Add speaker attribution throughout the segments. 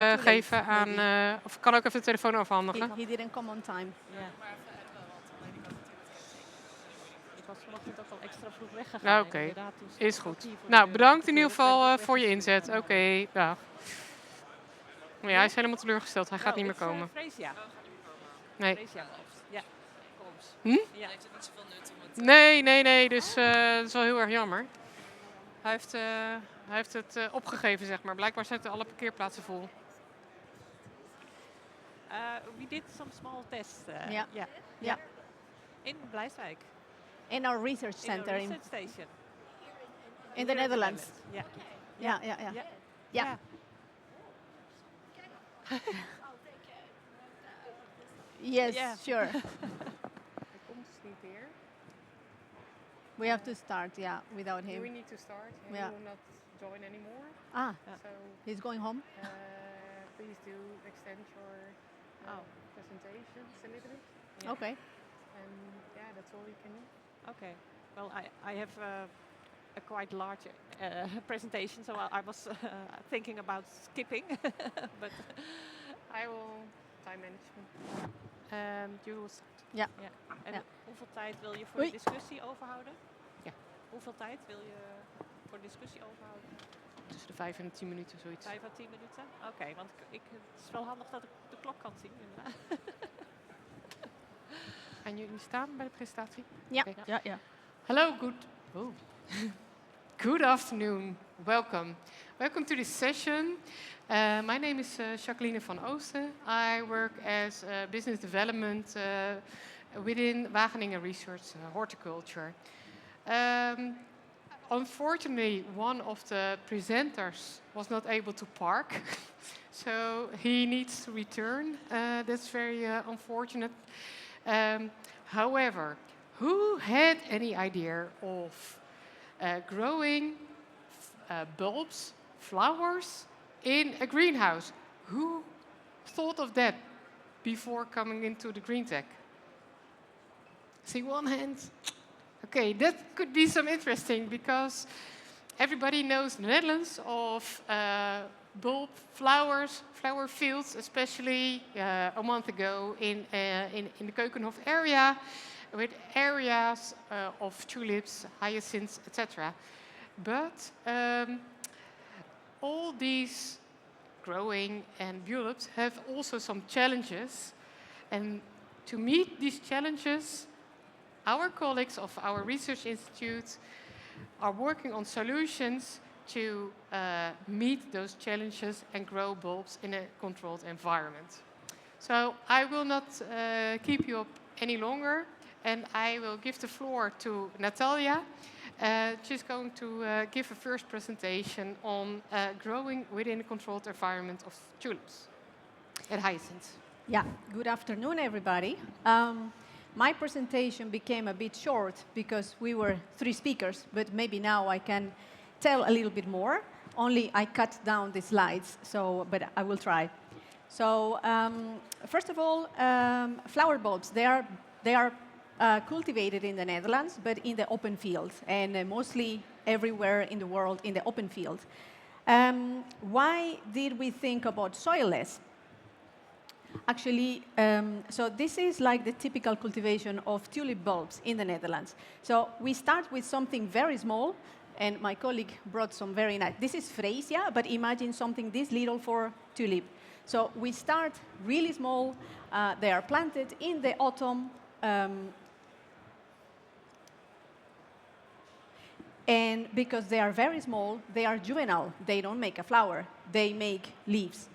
Speaker 1: geven aan... of ik kan ook even de telefoon overhandigen.
Speaker 2: He didn't come on time.
Speaker 3: Ja. Ik was vanochtend ook al extra vroeg weggegaan.
Speaker 1: Nou, oké.
Speaker 3: Inderdaad, toen stond
Speaker 1: Is
Speaker 3: ik ook
Speaker 1: goed.
Speaker 3: hier voor de
Speaker 1: Nou,
Speaker 3: deur.
Speaker 1: bedankt in ieder
Speaker 3: Dus ben ik
Speaker 1: geval
Speaker 3: ook
Speaker 1: voor je
Speaker 3: weggestuurd.
Speaker 1: inzet. Oké, dag. Maar ja, hij is helemaal teleurgesteld. Hij gaat niet meer komen.
Speaker 3: Freesia.
Speaker 1: Nee.
Speaker 3: Freesia Wolfs. Ja. Wolfs.
Speaker 1: Hm?
Speaker 3: Ja. Heeft het niet zoveel nut om het...
Speaker 1: Nee. Dus dat is wel heel erg jammer. Hij heeft het opgegeven, zeg maar. Blijkbaar zitten alle parkeerplaatsen vol.
Speaker 3: We did some small tests.
Speaker 2: Yeah.
Speaker 3: In Blijswijk.
Speaker 2: In our research
Speaker 3: In a
Speaker 2: center
Speaker 3: research station.
Speaker 2: in the Netherlands.
Speaker 3: Yeah.
Speaker 2: Yeah.
Speaker 3: Yeah.
Speaker 2: Yes,
Speaker 3: Yeah.
Speaker 2: sure.
Speaker 1: Hij komt dus niet meer.
Speaker 2: We have to start, without him.
Speaker 1: We need to start. He
Speaker 2: Yeah.
Speaker 1: will not join anymore.
Speaker 2: Ah,
Speaker 1: So
Speaker 2: he's going home.
Speaker 1: please do extend your presentations a little bit.
Speaker 3: Yeah.
Speaker 2: Okay.
Speaker 1: And yeah, that's all you can do.
Speaker 3: Okay. Well, I have a quite large presentation, so I was thinking about skipping, but
Speaker 1: I will time management. You will start.
Speaker 2: Ja.
Speaker 3: En
Speaker 2: Ja.
Speaker 3: hoeveel tijd wil je voor
Speaker 2: Oei.
Speaker 3: de discussie overhouden?
Speaker 1: Ja.
Speaker 3: Hoeveel tijd wil je voor de discussie overhouden?
Speaker 1: Tussen de 5 en de 10 minuten, zoiets.
Speaker 3: 5 à 10 minuten? Oké, want het is wel handig dat ik de klok kan zien. Inderdaad.
Speaker 1: Gaan jullie staan bij de presentatie?
Speaker 2: Ja.
Speaker 1: Oké.
Speaker 2: Ja.
Speaker 1: Hello, good afternoon. Welcome to this session. My name is Jacqueline van Oosten. I work as business development within Wageningen Research Horticulture. Unfortunately, one of the presenters was not able to park, so he needs to return. That's very unfortunate. However, who had any idea of growing bulbs, flowers in a greenhouse? Who thought of that before coming into the green tech? See one hand. Okay, that could be some interesting because everybody knows the Netherlands of bulb flowers, flower fields, especially a month ago in the Keukenhof area, with areas of tulips, hyacinths, etc. But all these growing and bulbs have also some challenges, and to meet these challenges, our colleagues of our research institute are working on solutions to meet those challenges and grow bulbs in a controlled environment. So I will not keep you up any longer, and I will give the floor to Natalia. She's going to give a first presentation on growing within a controlled environment of tulips and hyacinths.
Speaker 2: Yeah, good afternoon, everybody. My presentation became a bit short because we were 3 speakers, but maybe now I can tell a little bit more. Only I cut down the slides, but I will try. So first of all, flower bulbs, they are cultivated in the Netherlands, but in the open field, and mostly everywhere in the world in the open field. Why did we think about soilless? Actually, so this is like the typical cultivation of tulip bulbs in the Netherlands. So we start with something very small, and my colleague brought some very nice. This is Freesia, but imagine something this little for tulip. So we start really small. They are planted in the autumn. And because they are very small, they are juvenile. They don't make a flower. They make leaves.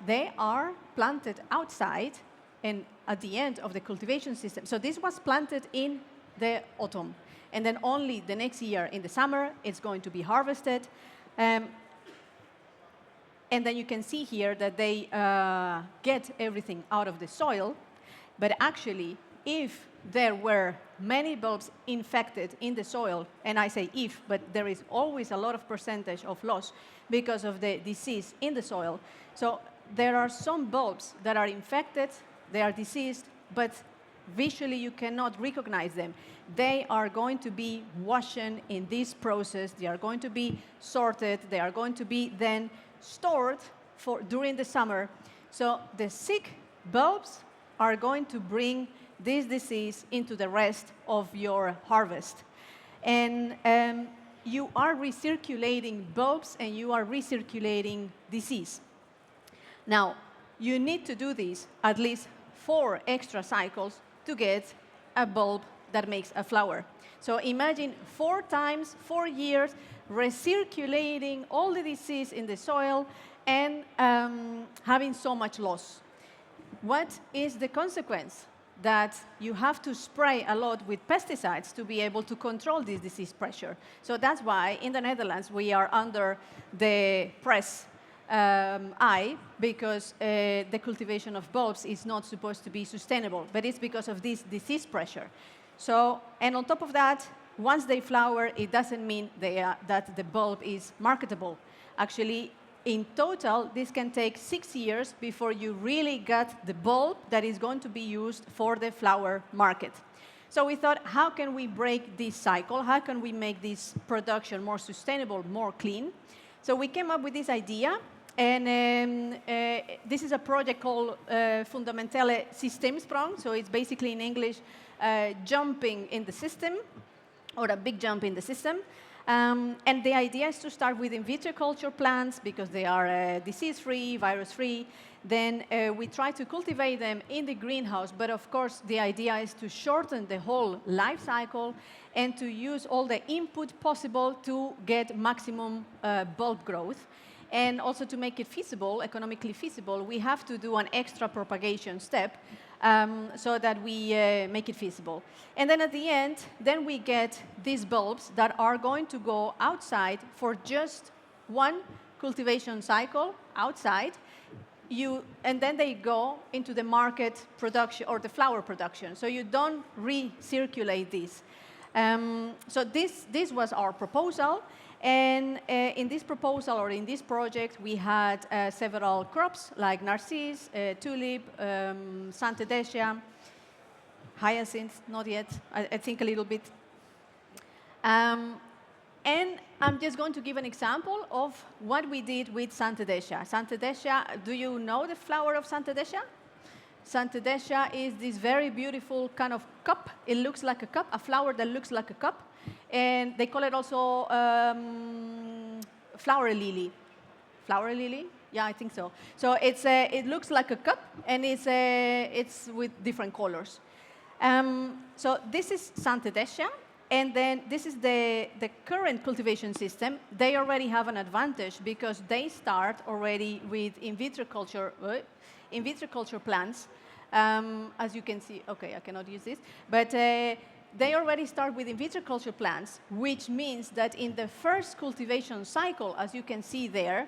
Speaker 2: They are planted outside and at the end of the cultivation system. So this was planted in the autumn. And then only the next year in the summer, it's going to be harvested. And then you can see here that they get everything out of the soil. But actually, if there were many bulbs infected in the soil, and I say if, but there is always a lot of percentage of loss because of the disease in the soil. So there are some bulbs that are infected, they are diseased, but visually you cannot recognize them. They are going to be washed in this process, they are going to be sorted, they are going to be then stored during the summer. So the sick bulbs are going to bring this disease into the rest of your harvest. And you are recirculating bulbs and you are recirculating disease. Now, you need to do this at least 4 extra cycles to get a bulb that makes a flower. So imagine 4 times, 4 years, recirculating all the disease in the soil and having so much loss. What is the consequence? That you have to spray a lot with pesticides to be able to control this disease pressure. So that's why in the Netherlands we are under the press eye, because the cultivation of bulbs is not supposed to be sustainable, but it's because of this disease pressure. So, and on top of that, once they flower, it doesn't mean that the bulb is marketable. Actually, in total, this can take 6 years before you really get the bulb that is going to be used for the flower market. So we thought, how can we break this cycle? How can we make this production more sustainable, more clean? So we came up with this idea, and this is a project called Fundamentele Systeemsprong. So it's basically in English, jumping in the system, or a big jump in the system. And the idea is to start with in vitro culture plants because they are disease-free, virus-free. Then we try to cultivate them in the greenhouse. But of course, the idea is to shorten the whole life cycle and to use all the input possible to get maximum bulb growth. And also to make it feasible, economically feasible, we have to do an extra propagation step so that we make it feasible. And then at the end, then we get these bulbs that are going to go outside for just 1 cultivation cycle outside. And then they go into the market production or the flower production. So you don't recirculate this. So this was our proposal. And in this proposal, or in this project, we had several crops like narcisse, tulip, Santedecia, hyacinth, not yet, I think a little bit. And I'm just going to give an example of what we did with Santedecia. Santedecia, do you know the flower of Santedecia? Santedecia is this very beautiful kind of cup. It looks like a cup, a flower that looks like a cup. And they call it also flower lily. Flower lily? Yeah, I think so. So it looks like a cup, and it's with different colors. So this is Santedecia, and then this is the current cultivation system. They already have an advantage because they start already with in vitro culture plants. As you can see, okay, I cannot use this, but they already start with in vitro culture plants, which means that in the first cultivation cycle, as you can see there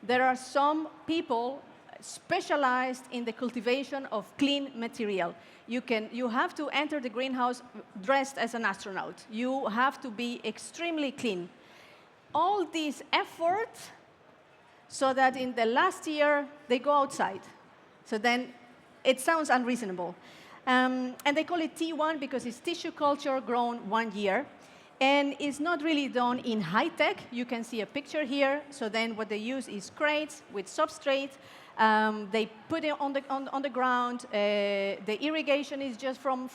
Speaker 2: are some people specialized in the cultivation of clean material. You have to enter the greenhouse dressed as an astronaut. You have to be extremely clean. All this effort so that in the last year they go outside. So then it sounds unreasonable. And they call it T1 because it's tissue culture grown 1 year. And it's not really done in high tech. You can see a picture here. So then what they use is crates with substrate. They put it on the ground. The irrigation is just from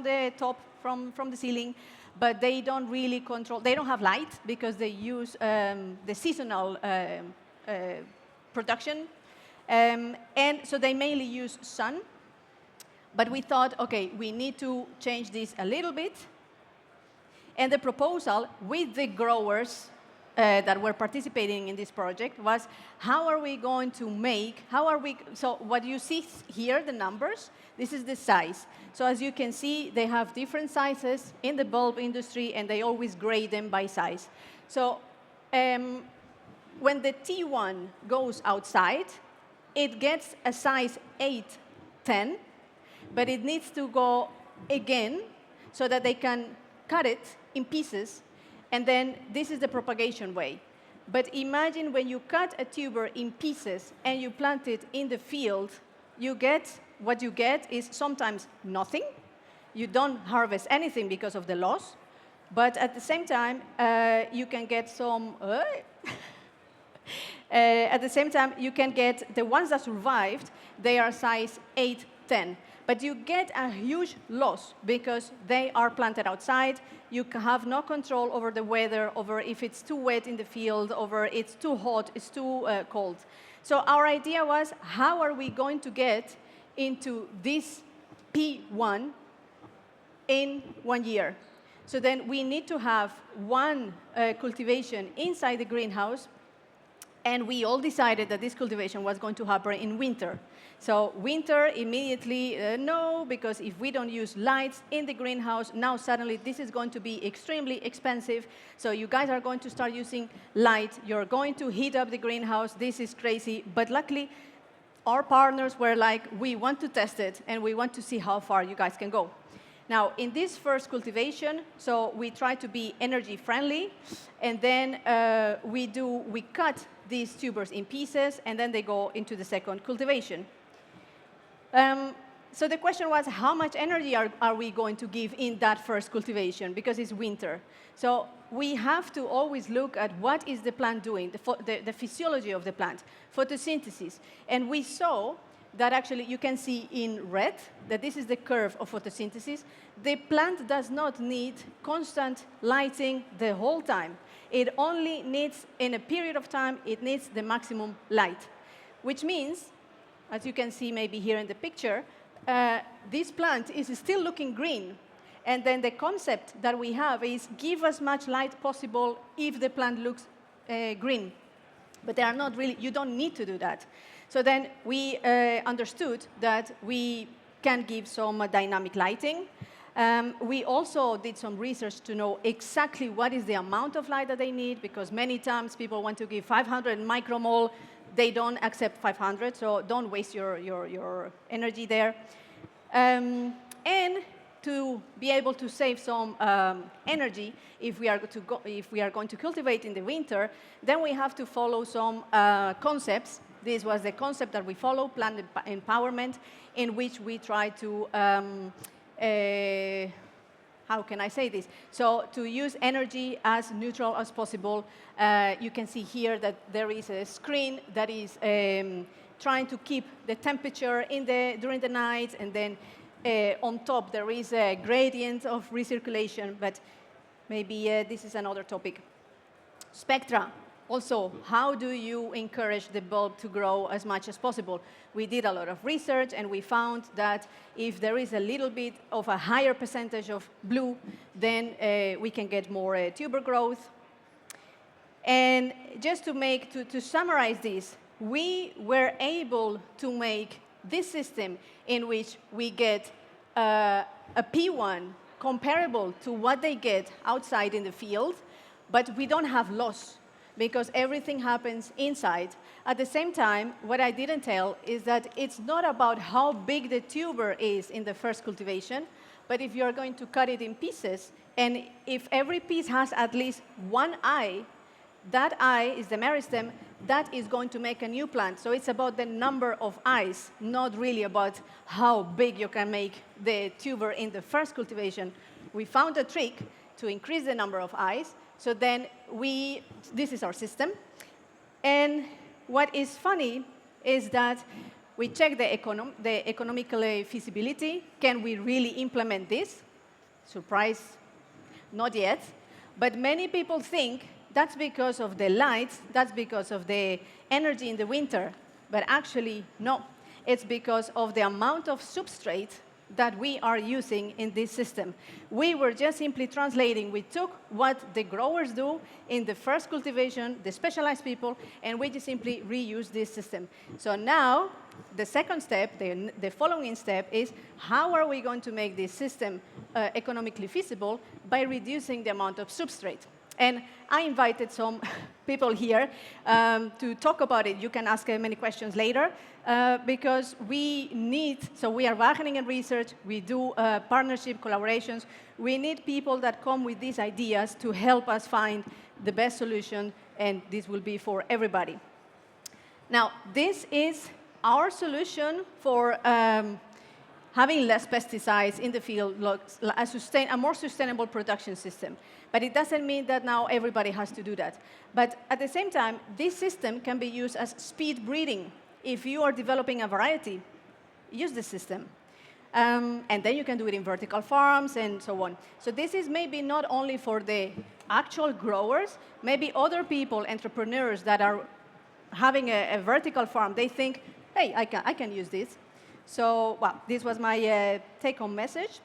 Speaker 2: the top, from the ceiling. But they don't really control. They don't have light because they use the seasonal production. And so they mainly use sun. But we thought, OK, we need to change this a little bit. And the proposal with the growers that were participating in this project was, how are we going to make, so what you see here, the numbers, this is the size. So as you can see, they have different sizes in the bulb industry, and they always grade them by size. So when the T1 goes outside, it gets a size 8, 10, but it needs to go again so that they can cut it in pieces, and then this is the propagation way. But imagine when you cut a tuber in pieces and you plant it in the field, what you get is sometimes nothing. You don't harvest anything because of the loss, but at the same time, you can get some At the same time, you can get the ones that survived, they are size 8, 10. But you get a huge loss because they are planted outside. You have no control over the weather, over if it's too wet in the field, over it's too hot, it's too cold. So our idea was, how are we going to get into this P1 in 1 year? So then we need to have one cultivation inside the greenhouse, and we all decided that this cultivation was going to happen in winter. So winter, immediately, no, because if we don't use lights in the greenhouse, now suddenly this is going to be extremely expensive. So you guys are going to start using light. You're going to heat up the greenhouse. This is crazy. But luckily, our partners were like, we want to test it, and we want to see how far you guys can go. Now, in this first cultivation, so we try to be energy friendly, and then we cut these tubers in pieces, and then they go into the second cultivation. So the question was, how much energy are we going to give in that first cultivation, because it's winter? So we have to always look at what is the plant doing, the physiology of the plant, photosynthesis. And we saw that actually you can see in red that this is the curve of photosynthesis. The plant does not need constant lighting the whole time. It only needs, in a period of time, it needs the maximum light, which means, as you can see maybe here in the picture, this plant is still looking green. And then the concept that we have is give as much light possible if the plant looks green. But they are not really, you don't need to do that. So then we understood that we can give some dynamic lighting. We also did some research to know exactly what is the amount of light that they need, because many times people want to give 500 micromole. They don't accept 500, so don't waste your energy there. And to be able to save some energy, if we are going to cultivate in the winter, then we have to follow some concepts. This was the concept that we follow, plant empowerment, in which we try to, how can I say this? So to use energy as neutral as possible. You can see here that there is a screen that is trying to keep the temperature during the night, and then on top there is a gradient of recirculation, but maybe this is another topic. Spectra. Also, how do you encourage the bulb to grow as much as possible? We did a lot of research, and we found that if there is a little bit of a higher percentage of blue, then we can get more tuber growth. And just to summarize this, we were able to make this system in which we get a P1 comparable to what they get outside in the field, but we don't have loss, because everything happens inside. At the same time, what I didn't tell is that it's not about how big the tuber is in the first cultivation, but if you're going to cut it in pieces, and if every piece has at least one eye, that eye is the meristem, that is going to make a new plant. So it's about the number of eyes, not really about how big you can make the tuber in the first cultivation. We found a trick to increase the number of eyes. So then this is our system. And what is funny is that we check the economical feasibility. Can we really implement this? Surprise, not yet. But many people think that's because of the lights, that's because of the energy in the winter. But actually, no. It's because of the amount of substrate that we are using in this system. We were just simply translating. We took what the growers do in the first cultivation, the specialized people, and we just simply reuse this system. So now, the second step, the following step is, how are we going to make this system economically feasible? By reducing the amount of substrate. And I invited some people here to talk about it. You can ask many questions later, because we are bargaining and research, we do partnership collaborations. We need people that come with these ideas to help us find the best solution, and this will be for everybody. Now, this is our solution for having less pesticides in the field looks like a more sustainable production system. But it doesn't mean that now everybody has to do that. But at the same time, this system can be used as speed breeding. If you are developing a variety, use the system. And then you can do it in vertical farms and so on. So this is maybe not only for the actual growers, maybe other people, entrepreneurs that are having a vertical farm, they think, hey, I can use this. So, well, this was my take-home message.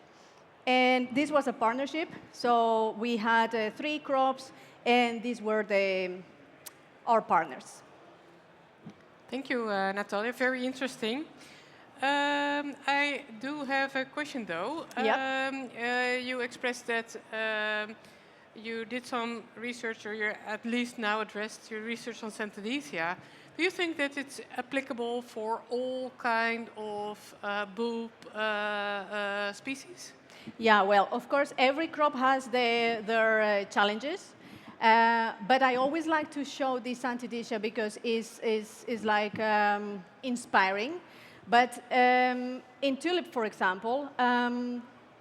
Speaker 2: And this was a partnership. So we had 3 crops, and these were our partners.
Speaker 1: Thank you, Natalia. Very interesting. I do have a question, though. You expressed that you did some research, or you're at least now addressed your research on Centenesia. Do you think that it's applicable for all kind of bulb species?
Speaker 2: Yeah, well, of course, every crop has their challenges. But I always like to show this Centenesia because it's like inspiring. But in tulip, for example,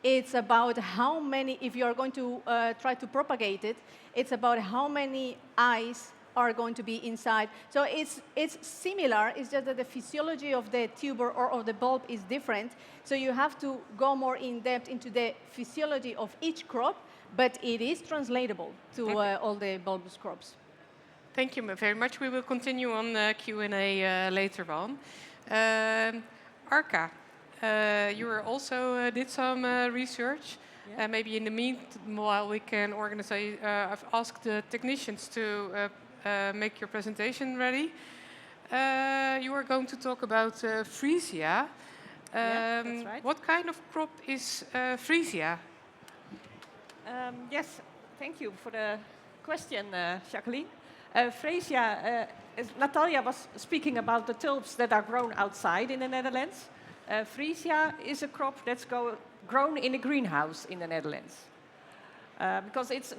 Speaker 2: it's about how many, if you're going to try to propagate it, it's about how many eyes are going to be inside. So it's similar, it's just that the physiology of the tuber or of the bulb is different. So you have to go more in depth into the physiology of each crop, but it is translatable to all the bulbous crops.
Speaker 1: Thank you very much. We will continue on Q&A later on. Arka, you also did some research.
Speaker 3: Yeah.
Speaker 1: Maybe in the meanwhile we can organize. I've asked the technicians to make your presentation ready. You are going to talk about freesia.
Speaker 3: That's right.
Speaker 1: What kind of crop is freesia?
Speaker 3: Yes, thank you for the question, Jacqueline. Freesia, as Natalia was speaking about the tulips that are grown outside in the Netherlands. Freesia is a crop that's grown in a greenhouse in the Netherlands. Because it's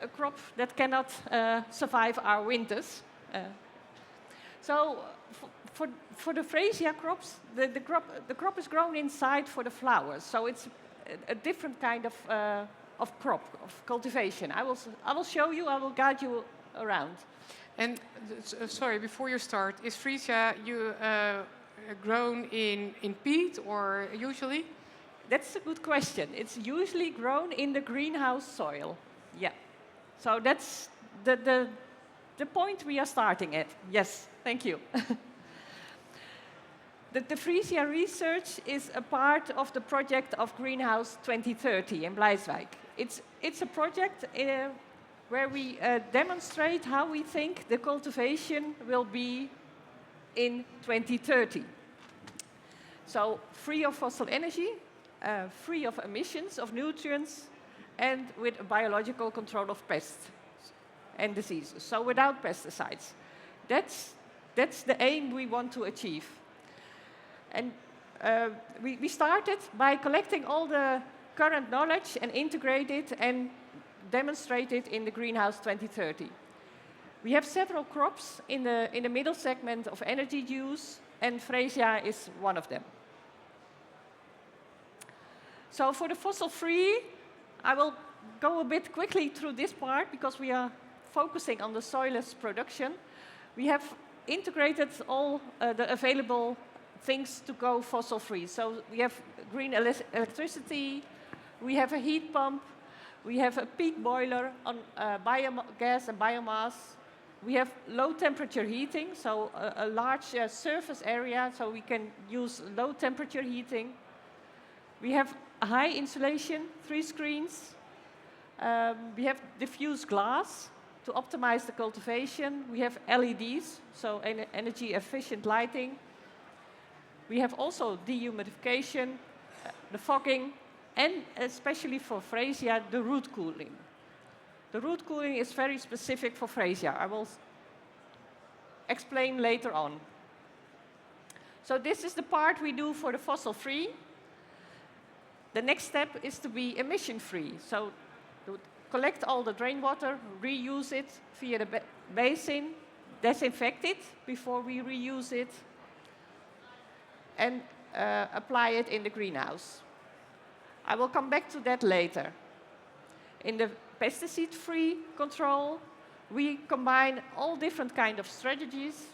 Speaker 3: a crop that cannot survive our winters. So for the freesia crops, the crop is grown inside for the flowers. So it's a different kind of crop, of cultivation. I will show you, I will guide you around.
Speaker 1: And sorry, before you start, is freesia grown in peat or usually?
Speaker 3: That's a good question. It's usually grown in the greenhouse soil. Yeah. So that's the point we are starting at. Yes, thank you. The freesia research is a part of the project of Greenhouse 2030 in Bleiswijk. It's a project where we demonstrate how we think the cultivation will be in 2030. So free of fossil energy, free of emissions of nutrients, and with a biological control of pests and diseases. So without pesticides. That's the aim we want to achieve. And we started by collecting all the current knowledge and integrate it and demonstrate it in the Greenhouse 2030. We have several crops in the middle segment of energy use, and freesia is one of them. So for the fossil-free, I will go a bit quickly through this part because we are focusing on the soilless production. We have integrated all the available things to go fossil-free. So we have green electricity, we have a heat pump, we have a peak boiler on biogas and biomass. We have low temperature heating, so a large surface area, so we can use low temperature heating. We have high insulation, 3 screens. We have diffuse glass to optimize the cultivation. We have LEDs, so energy efficient lighting. We have also dehumidification, the fogging, and especially for freesia, the root cooling. The root cooling is very specific for freesia. I will explain later on. So this is the part we do for the fossil-free. The next step is to be emission-free. So to collect all the rainwater, reuse it via the basin, disinfect it before we reuse it. And apply it in the greenhouse. I will come back to that later. In the pesticide-free control, we combine all different kind of strategies.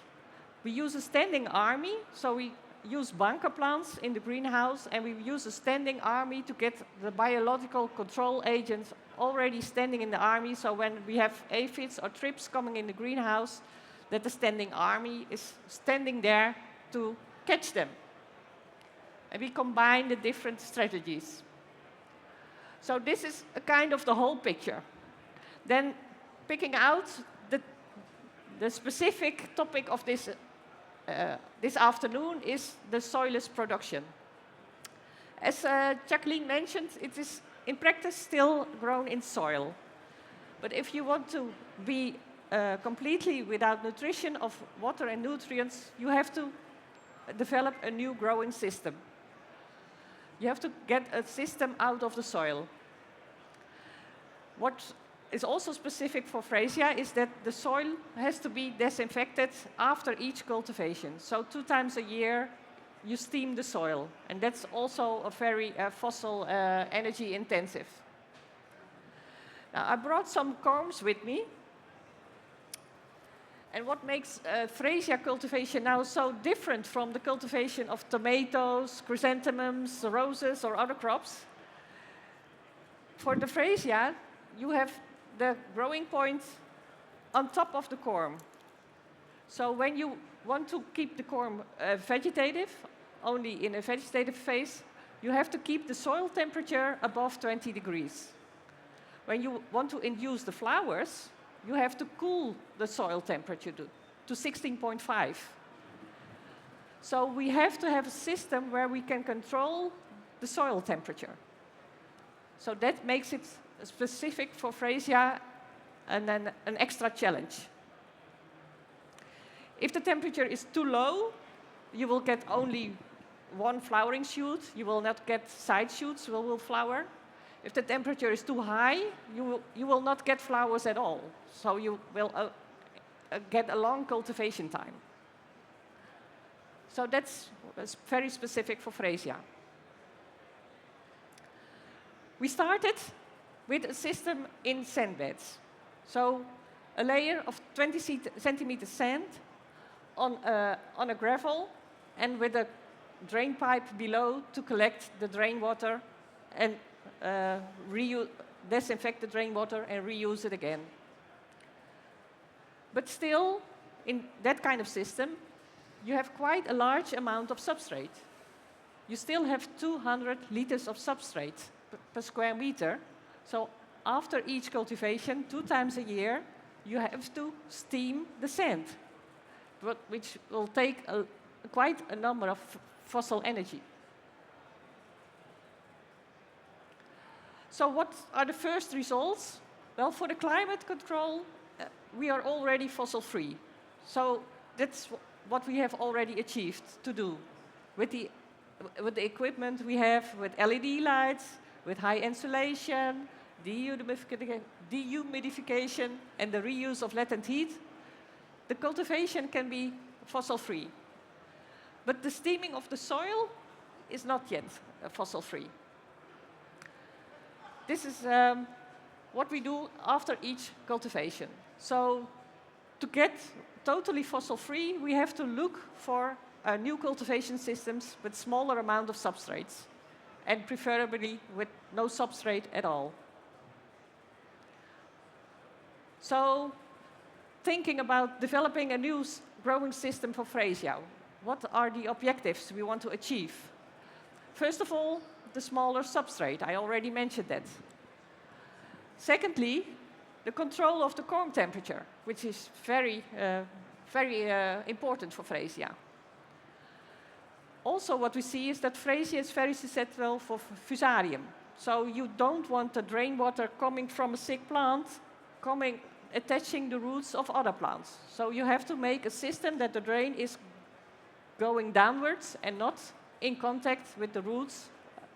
Speaker 3: We use a standing army, so we use bunker plants in the greenhouse, and we use a standing army to get the biological control agents already standing in the army, so when we have aphids or thrips coming in the greenhouse, that the standing army is standing there to catch them. And we combine the different strategies. So this is a kind of the whole picture. Then picking out the specific topic of this afternoon is the soilless production. As Jacqueline mentioned, it is in practice still grown in soil. But if you want to be completely without nutrition of water and nutrients, you have to develop a new growing system. You have to get a system out of the soil. What is also specific for Frisia is that the soil has to be disinfected after each cultivation. So 2 times a year, you steam the soil. And that's also a very fossil energy intensive. Now, I brought some corms with me. And what makes Frisia cultivation now so different from the cultivation of tomatoes, chrysanthemums, roses, or other crops? For the Frisia, you have the growing point on top of the corm. So when you want to keep the corm vegetative, only in a vegetative phase, you have to keep the soil temperature above 20 degrees. When you want to induce the flowers, you have to cool the soil temperature to 16.5. So we have to have a system where we can control the soil temperature. So that makes it specific for Frisia and then an extra challenge. If the temperature is too low, you will get only 1 flowering shoot. You will not get side shoots that will flower. If the temperature is too high, you will not get flowers at all. So you will get a long cultivation time. So that's very specific for Frisia. We started with a system in sand beds. So a layer of 20 centimeters sand on a gravel and with a drain pipe below to collect the drain water and disinfect the drain water and reuse it again. But still, in that kind of system, you have quite a large amount of substrate. You still have 200 liters of substrate per square meter. So after each cultivation, 2 times a year, you have to steam the sand, which will take quite a number of fossil energy. So what are the first results? Well, for the climate control, we are already fossil-free. So that's what we have already achieved to do with the equipment we have, with LED lights, with high insulation, dehumidification, and the reuse of latent heat. The cultivation can be fossil-free. But the steaming of the soil is not yet fossil-free. This is what we do after each cultivation. So to get totally fossil-free, we have to look for new cultivation systems with smaller amount of substrates, and preferably with no substrate at all. So thinking about developing a new growing system for Frisia, what are the objectives we want to achieve? First of all, the smaller substrate. I already mentioned that. Secondly, the control of the corm temperature, which is very important for Frisia. Also, what we see is that Frisia is very susceptible for fusarium. So you don't want the drain water coming from a sick plant attaching the roots of other plants. So you have to make a system that the drain is going downwards and not in contact with the roots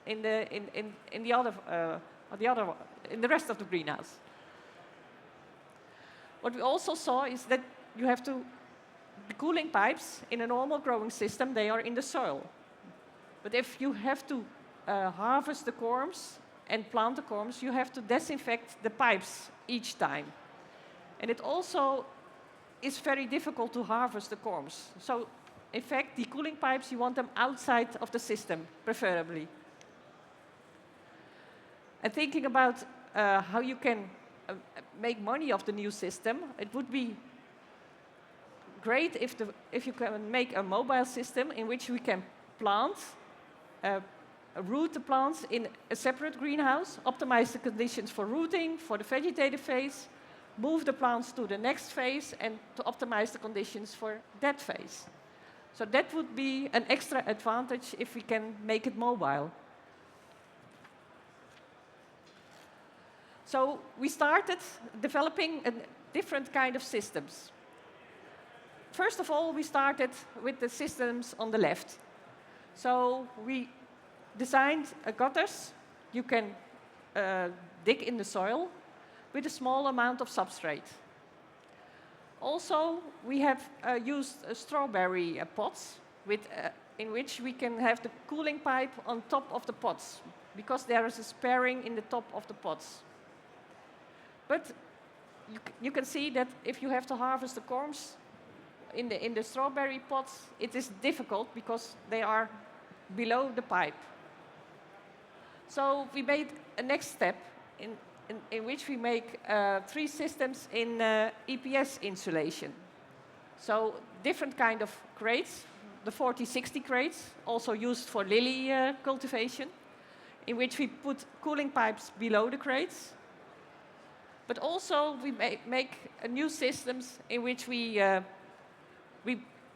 Speaker 3: in the rest of the greenhouse. What we also saw is that you have to, the cooling pipes in a normal growing system, they are in the soil. But if you have to harvest the corms and plant the corms, you have to disinfect the pipes each time. And it also is very difficult to harvest the corms. So, in fact, the cooling pipes, you want them outside of the system, preferably. And thinking about how you can make money of the new system, it would be great if you can make a mobile system in which we can plant, root the plants in a separate greenhouse, optimize the conditions for rooting, for the vegetative phase, move the plants to the next phase, and to optimize the conditions for that phase. So that would be an extra advantage if we can make it mobile. So we started developing a different kind of systems. First of all, we started with the systems on the left. So we designed gutters. You can dig in the soil with a small amount of substrate. Also, we have used strawberry pots in which we can have the cooling pipe on top of the pots, because there is a sparing in the top of the pots. But you can see that if you have to harvest the corms in the strawberry pots, it is difficult because they are below the pipe. So we made a next step in which we make 3 systems in EPS insulation. So different kind of crates, the 40-60 crates, also used for lily cultivation, in which we put cooling pipes below the crates. But also we make new systems in which we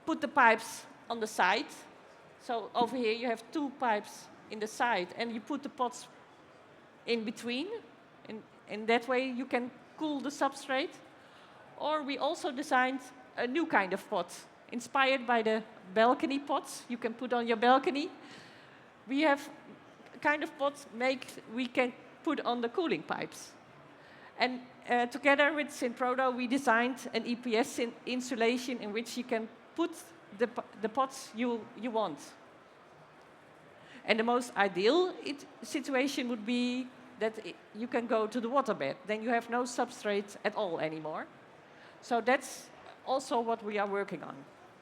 Speaker 3: put the pipes on the side. So over here you have 2 pipes in the side, and you put the pots in between. In that way you can cool the substrate. Or we also designed a new kind of pot, inspired by the balcony pots you can put on your balcony. We have a kind of pot we can put on the cooling pipes. And together with Synprodo, we designed an EPS insulation in which you can put the pots you want. And the most ideal situation would be that you can go to the waterbed. Then you have no substrate at all anymore. So that's also what we are working on.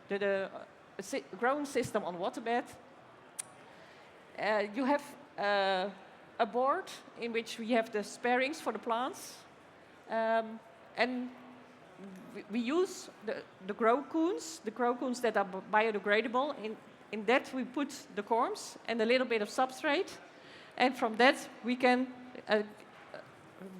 Speaker 3: The growing system on waterbed. You have a board in which we have the sparings for the plants. And we use the grow cones that are biodegradable. In that we put the corms and a little bit of substrate. And from that we can,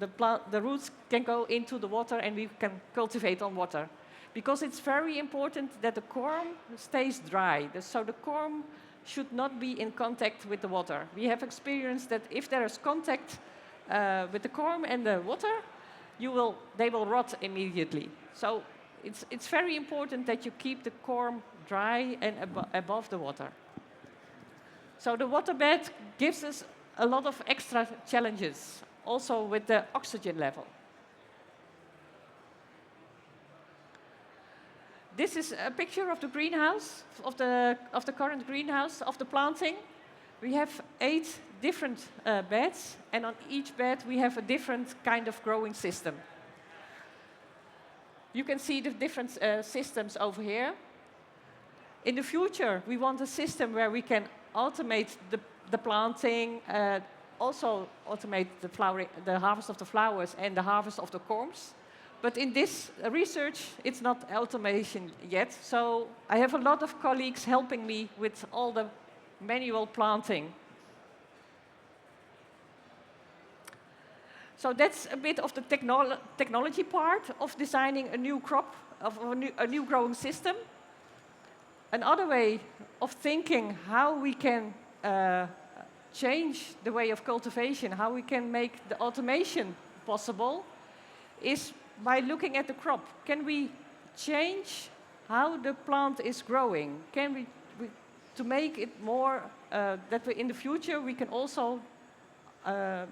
Speaker 3: the roots can go into the water and we can cultivate on water. Because it's very important that the corm stays dry. So the corm should not be in contact with the water. We have experienced that if there is contact with the corm and the water, they will rot immediately. So it's very important that you keep the corm dry and above the water. So the waterbed gives us a lot of extra challenges, also with the oxygen level. This is a picture of the greenhouse, of the current greenhouse, of the planting. We have 8 different beds, and on each bed we have a different kind of growing system. You can see the different systems over here. In the future, we want a system where we can automate the planting, also automate the harvest of the flowers and the harvest of the corms. But in this research, it's not automation yet. So I have a lot of colleagues helping me with all the manual planting. So that's a bit of the technology part of designing a new crop, of a new growing system. Another way of thinking how we can change the way of cultivation, how we can make the automation possible, is by looking at the crop. Can we change how the plant is growing? Can we to make it more, that in the future we can also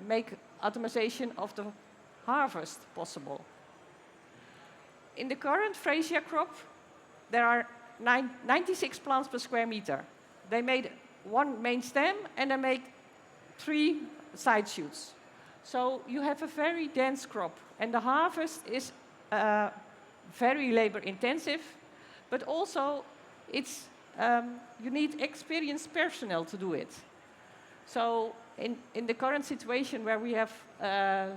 Speaker 3: make automation of the harvest possible. In the current freesia crop, there are 96 plants per square meter. They made one main stem and then make 3 side shoots. So you have a very dense crop, and the harvest is very labor intensive, but also it's you need experienced personnel to do it. So in the current situation where we have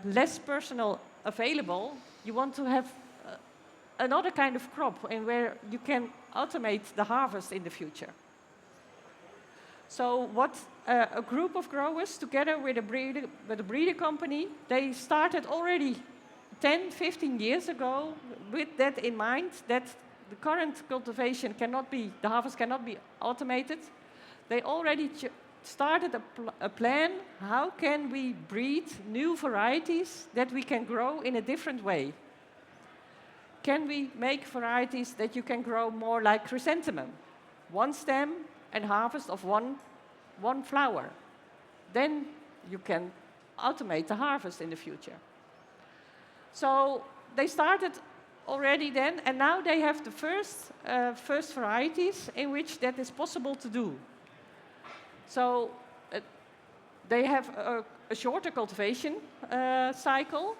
Speaker 3: less personnel available, you want to have another kind of crop and where you can automate the harvest in the future. So what a group of growers together with a breeder company, they started already 10, 15 years ago with that in mind, that the current cultivation the harvest cannot be automated. They already started a plan, how can we breed new varieties that we can grow in a different way? Can we make varieties that you can grow more like chrysanthemum? One stem and harvest of one flower. Then you can automate the harvest in the future. So they started already then, and now they have the first varieties in which that is possible to do. So they have a shorter cultivation cycle.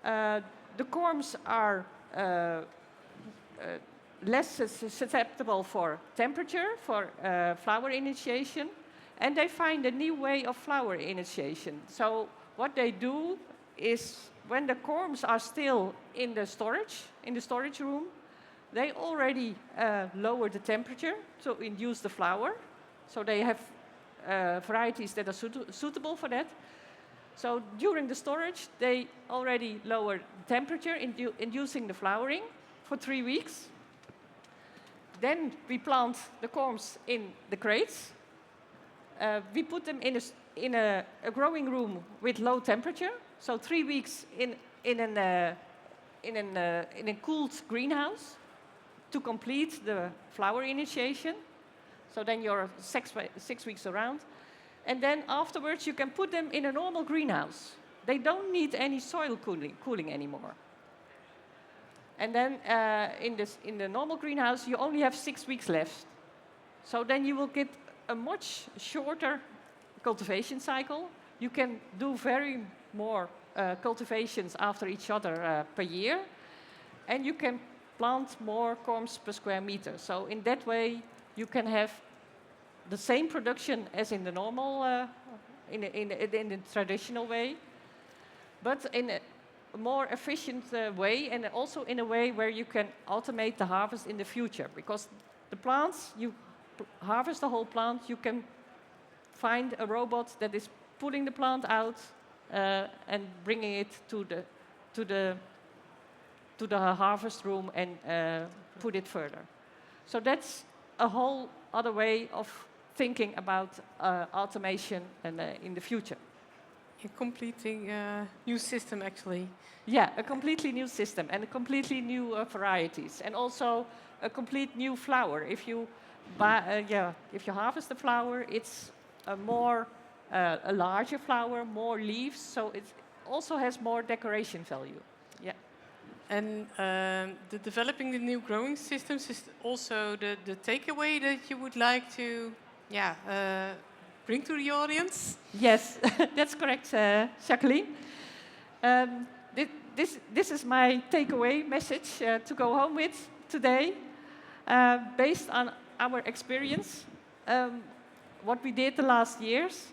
Speaker 3: The corms are less susceptible for temperature, for flower initiation, and they find a new way of flower initiation. So what they do is, when the corms are still in the storage room, they already lower the temperature to induce the flower. So they have varieties that are suitable for that. So during the storage, they already lower the temperature, inducing the flowering for 3 weeks. Then we plant the corms in the crates. We put them in a growing room with low temperature. So 3 weeks in a cooled greenhouse to complete the flower initiation. So then you're 6 weeks around. And then afterwards, you can put them in a normal greenhouse. They don't need any soil cooling anymore. And then in the normal greenhouse, you only have 6 weeks left. So then you will get a much shorter cultivation cycle. You can do very more cultivations after each other per year. And you can plant more corms per square meter. So in that way, you can have the same production as in the normal, in the traditional way, but in a more efficient way, and also in a way where you can automate the harvest in the future. Because the plants, you harvest the whole plant, you can find a robot that is pulling the plant out and bringing it to the harvest room and put it further. So that's a whole other way of thinking about automation and in the future.
Speaker 1: You're completing a new system, actually.
Speaker 3: Yeah, a completely new system and a completely new varieties, and also a complete new flower. If you if you harvest the flower, it's a larger flower, more leaves, so it also has more decoration value. Yeah.
Speaker 1: And developing the new growing systems is also the takeaway that you would like to bring to the audience?
Speaker 3: Yes, that's correct, Jacqueline. This is my takeaway message to go home with today, based on our experience, what we did the last years.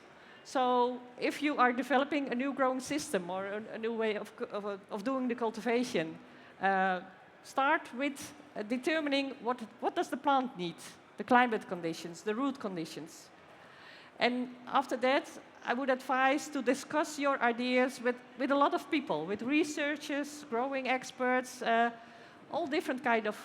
Speaker 3: So if you are developing a new growing system or a new way of doing the cultivation, start with determining what does the plant need, the climate conditions, the root conditions. And after that, I would advise to discuss your ideas with a lot of people, with researchers, growing experts, all different kind of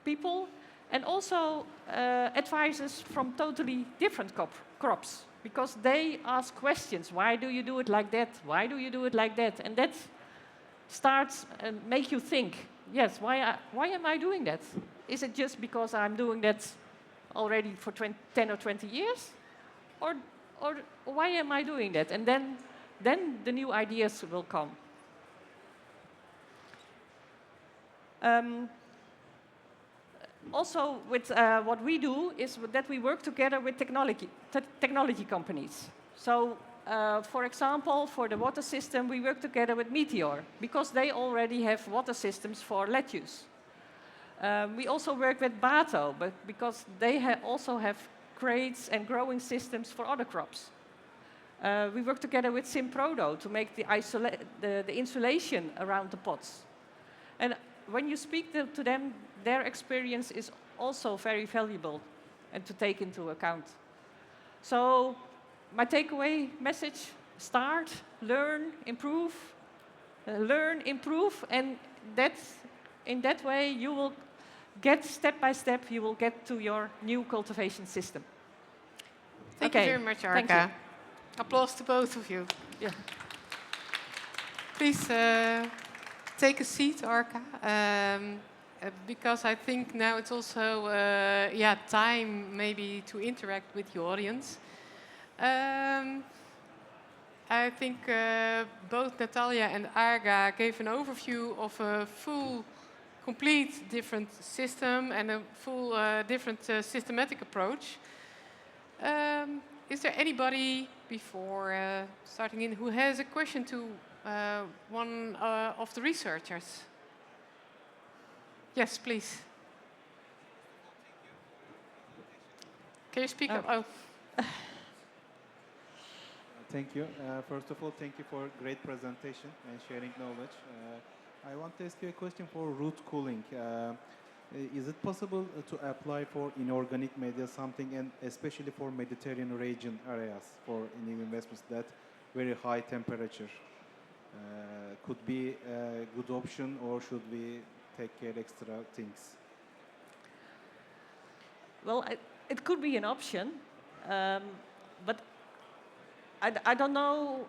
Speaker 3: people, and also advisors from totally different crops, because they ask questions. Why do you do it like that? Why do you do it like that? And that starts and make you think, yes, why am I doing that? Is it just because I'm doing that already for 10 or 20 years? Or why am I doing that? And then the new ideas will come. also with what we do is that we work together with technology companies. So, for example, for the water system, we work together with Meteor because they already have water systems for lettuce. We also work with Bato, but because they also have crates and growing systems for other crops. We work together with Simprodo to make the insulation around the pots. And when you speak to them, their experience is also very valuable and to take into account. So my takeaway message, start, learn, improve, and in that way you will get step by step, you will get to your new cultivation system.
Speaker 1: Thank you very much,
Speaker 3: Thank
Speaker 1: Arka.
Speaker 3: you.
Speaker 1: Applause to both of you.
Speaker 3: Yeah.
Speaker 1: Please take a seat, Arka, because I think now it's also time maybe to interact with the audience. I think both Natalia and Arga gave an overview of a full, complete different system and a full different systematic approach. Is there anybody before starting in who has a question to one of the researchers? Yes, please. Can you speak up? Oh.
Speaker 4: Thank you. First of all, thank you for great presentation and sharing knowledge. I want to ask you a question for root cooling. Is it possible to apply for inorganic media something, and especially for Mediterranean region areas for new investments, that very high temperature could be a good option, or should we take care extra things?
Speaker 3: Well, it could be an option, but I don't know.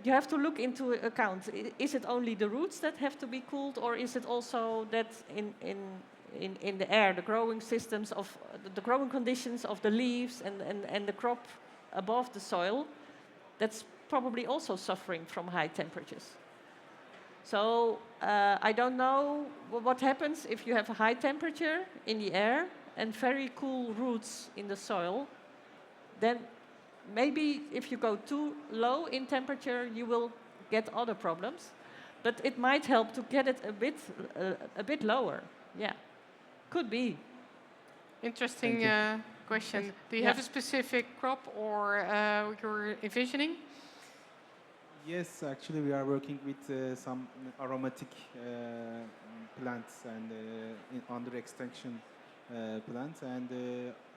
Speaker 3: You have to look into account. Is it only the roots that have to be cooled, or is it also that in the air, the growing systems of the growing conditions of the leaves and the crop above the soil, that's probably also suffering from high temperatures. So I don't know what happens if you have a high temperature in the air and very cool roots in the soil. Then maybe if you go too low in temperature, you will get other problems. But it might help to get it a bit lower. Yeah, could be.
Speaker 1: Interesting question.
Speaker 3: Yes.
Speaker 1: Do you have a specific crop or you're envisioning?
Speaker 4: Yes, actually we are working with some aromatic plants and under extension plants, and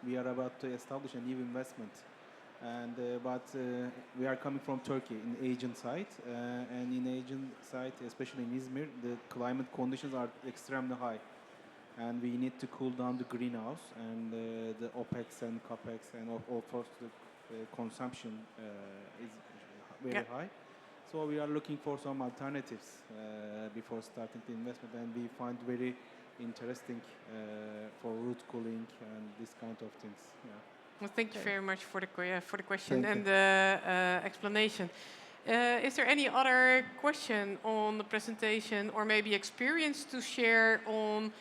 Speaker 4: we are about to establish a new investment. And but we are coming from Turkey in Asian side, and in Asian side, especially in Izmir, the climate conditions are extremely high, and we need to cool down the greenhouse, and the OPEX and CAPEX and all sorts of consumption is very high. So we are looking for some alternatives before starting the investment, and we find very interesting for root cooling and this kind of things. Yeah.
Speaker 1: Well, thank you very much for the question and the explanation. Is there any other question on the presentation, or maybe experience to share on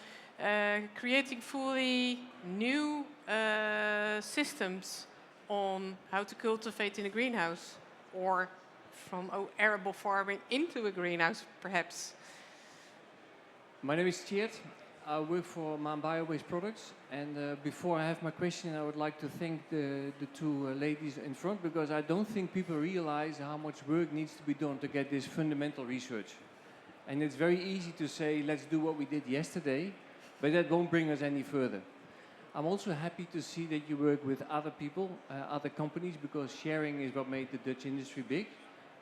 Speaker 1: creating fully new systems on how to cultivate in a greenhouse, or from arable farming into a greenhouse, perhaps?
Speaker 5: My name is Tjeerd. I work for Man Bio-based products, and before I have my question, I would like to thank the two ladies in front, because I don't think people realize how much work needs to be done to get this fundamental research. And it's very easy to say, let's do what we did yesterday, but that won't bring us any further. I'm also happy to see that you work with other people, other companies, because sharing is what made the Dutch industry big.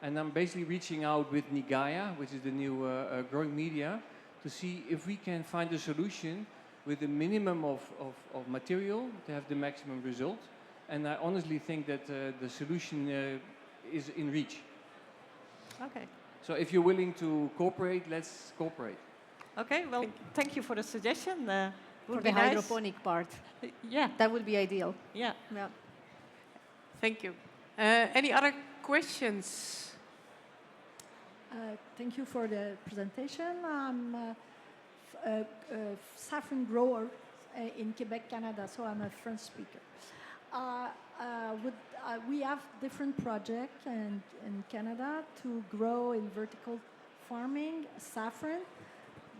Speaker 5: And I'm basically reaching out with Nigaya, which is the new growing media, to see if we can find a solution with a minimum of material to have the maximum result. And I honestly think that the solution is in reach.
Speaker 3: Okay.
Speaker 5: So if you're willing to cooperate, let's cooperate.
Speaker 3: Okay, well, thank you for the suggestion.
Speaker 2: For the hydroponic part.
Speaker 3: Yeah.
Speaker 2: That would be ideal.
Speaker 3: Yeah.
Speaker 2: Yeah.
Speaker 1: Thank you. Any other questions?
Speaker 6: Thank you for the presentation. I'm a saffron grower, in Quebec, Canada, so I'm a French speaker. We have different projects in Canada to grow in vertical farming, saffron,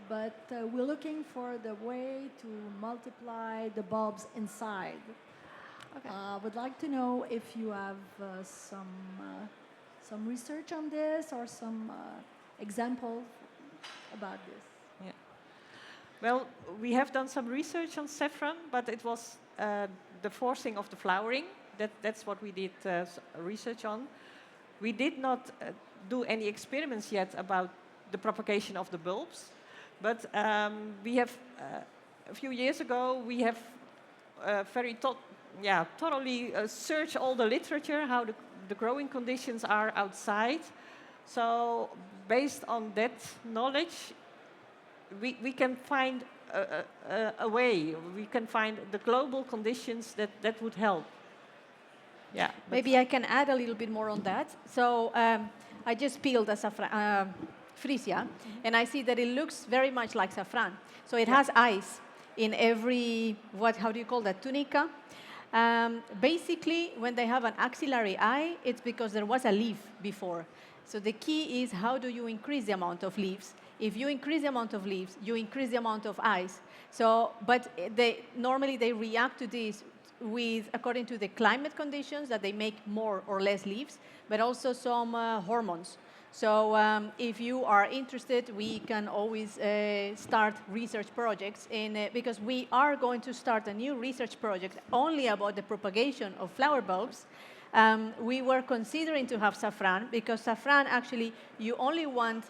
Speaker 6: but we're looking for the way to multiply the bulbs inside.
Speaker 2: Okay.
Speaker 6: Would like to know if you have some research on this or some example about this.
Speaker 3: Yeah. Well, we have done some research on saffron, but it was the forcing of the flowering. That's what we did research on. We did not do any experiments yet about the propagation of the bulbs, but we have a few years ago we have thoroughly searched all the literature, how the growing conditions are outside. So based on that knowledge, we can find a way. We can find the global conditions that would help. Yeah.
Speaker 2: Maybe I can add a little bit more on that. So I just peeled a freesia, and I see that it looks very much like saffron. So it has eyes in every, how do you call that, tunica? Basically, when they have an axillary eye, it's because there was a leaf before. So the key is how do you increase the amount of leaves? If you increase the amount of leaves, you increase the amount of eyes. So, but normally they react to this according to the climate conditions, that they make more or less leaves, but also some hormones. So if you are interested, we can always start research projects because we are going to start a new research project only about the propagation of flower bulbs. We were considering to have saffron because saffron actually you want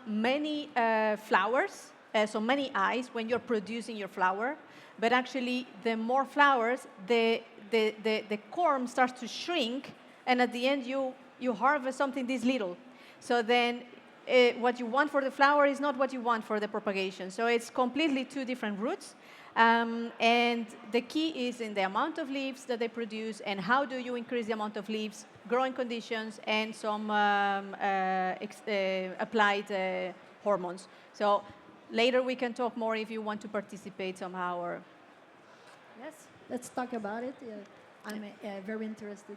Speaker 2: many flowers, so many eyes when you're producing your flower. But actually, the more flowers, the corm starts to shrink, and at the end, you harvest something this little. So then, what you want for the flower is not what you want for the propagation. So it's completely two different routes. And the key is in the amount of leaves that they produce, and how do you increase the amount of leaves, growing conditions, and some applied hormones. So later we can talk more if you want to participate somehow. Or
Speaker 6: Yes, let's talk about it. I'm very interested.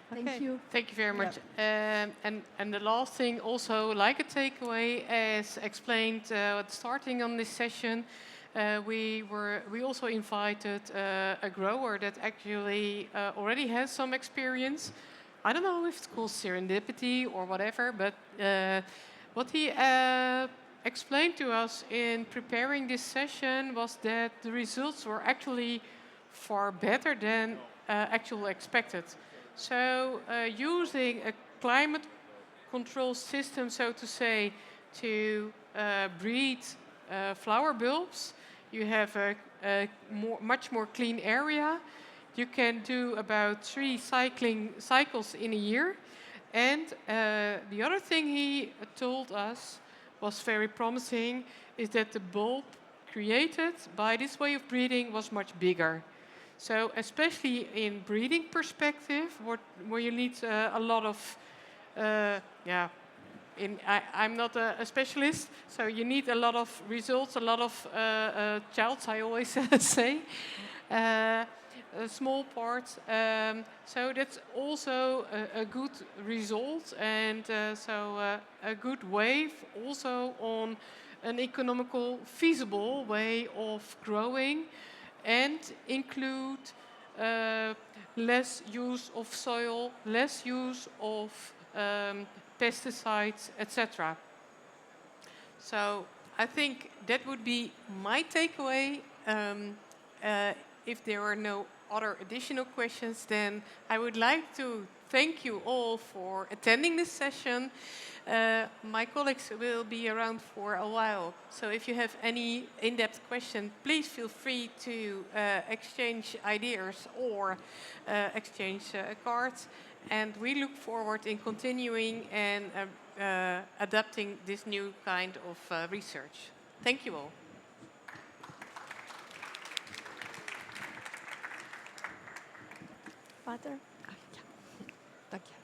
Speaker 6: Thank you.
Speaker 1: Thank you very much. And the last thing, also like a takeaway, as explained starting on this session, we also invited a grower that actually already has some experience. I don't know if it's called serendipity or whatever, but what he explained to us in preparing this session was that the results were actually far better than actually expected. So using a climate control system, so to say, to breed flower bulbs, you have a much more clean area. You can do about 3 cycles in a year. And the other thing he told us was very promising, is that the bulb created by this way of breeding was much bigger. So especially in breeding perspective, where you need a lot of, I'm not a specialist, so you need a lot of results, a lot of childs, I always say, small parts. So that's also a good result, and a good way also on an economical, feasible way of growing, and include less use of soil, less use of pesticides, etc. So I think that would be my takeaway. If there are no other additional questions, then I would like to thank you all for attending this session. My colleagues will be around for a while, so if you have any in-depth question, please feel free to exchange ideas or exchange cards. And we look forward in continuing and adapting this new kind of research. Thank you all.
Speaker 2: Pater?
Speaker 3: Dank je.